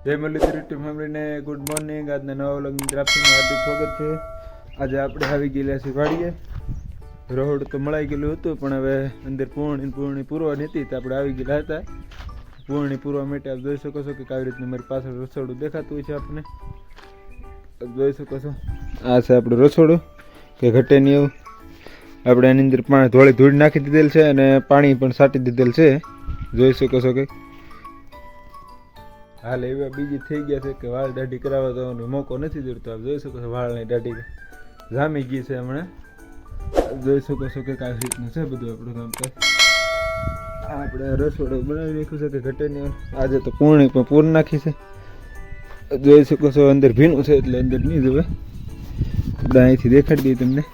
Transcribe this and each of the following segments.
જય મુરલીધર યુટ્યુબ ફેમિલીને good morning. આજના નવા વ્લોગની તરફથી હાર્દિક સ્વાગત છે. આજે આપણે આવી ગયેલા છીએ વાડીએ. રોડ તો મળાઈ ગયેલું હતું, પણ હવે અંદર પૂર્ણી પૂરવાની હતી તો આપણે આવી ગયેલા હતા. પૂર્ણી પૂરવા માટે આપ જોઈ શકો છો કે આવી રીતનું મારી પાછળ રસોડું દેખાતું હોય છે. આપણને જોઈ શકો છો, આ છે આપણું રસોડું કે ઘટે નહીં એવું. આપણે એની અંદર પાણી ધૂળ નાખી દીધેલ છે અને પાણી પણ છાંટી દીધેલ છે. જોઈ શકો છો કે હાલ એવા બીજી થઈ ગયા છે કે વાળ દાઢી કરાવવા જવાનો મોકો નથી જોડતો. આપ જોઈ શકો છો વાળની દાઢી જામી ગઈ છે હમણાં. જોઈ શકો છો કે કાંઈ રીતનું છે બધું આપણું કામકાજ. આપણે રસોડું બનાવી નાખ્યું છે કે ઘટેની. આજે તો પૂર્ણી પણ પૂર નાખી છે. જોઈ શકો છો અંદર ભીનું છે એટલે અંદર નહીં જોવે. અહીંથી દેખાડી દઈએ તમને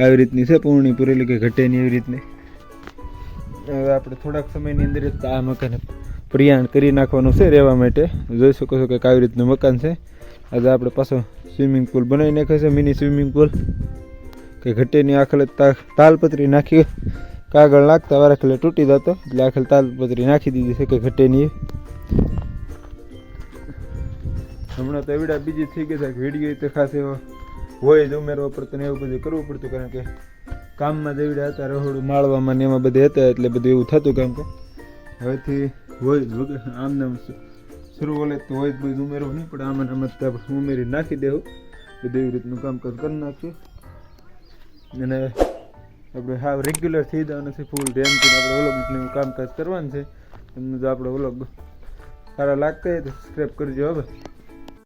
આવી રીતની છે પૂર્ણી પૂરેલી કે ઘટેની એવી રીતની. હવે આપણે થોડાક સમયની અંદર જ આ મકાન પ્રયાણ કરી નાખવાનું છે રહેવા માટે. જોઈ શકો છો કે આવી રીતનું મકાન છે. આજે આપણે પાછો સ્વિમિંગ પુલ બનાવી નાખ્યો છે, મિની સ્વિમિંગ પુલ કે ઘટેની. આખલે તાલપત્રી નાખી, કાગળ નાખતા વારાખલે તૂટી જતો એટલે આખલે તાલપત્રી નાખી દીધી છે કે ઘટેની. હમણાં તો એવડા બીજી થઈ ગઈ છે કે વિડીયો તો ખાસ એવો હોય જ ઉમેરવા પડતો ને એવું બધું કરવું પડતું, કારણ કે કામમાં જેવડા હતા, રહોડું માળવામાં ને એમાં બધે હતા એટલે બધું એવું થતું. કામ કે હવેથી હોય જ આમને શરૂ બોલે તો હોય જ બધું ઉમેરવું નહીં પડે. આમાં આપણે ઉમેરી નાખી દેવું બધું એવી રીતનું કામકાજ કરી નાખીએ. અને આપણે હાવ રેગ્યુલર થઈ જવાનું છે, ફૂલ ધ્યાનથી આપણે વ્લોગનું કામકાજ કરવાનું છે. તમને જો આપણો વ્લોગ સારા લાગતા હોય તો સબસ્ક્રાઈબ કરજો. હવે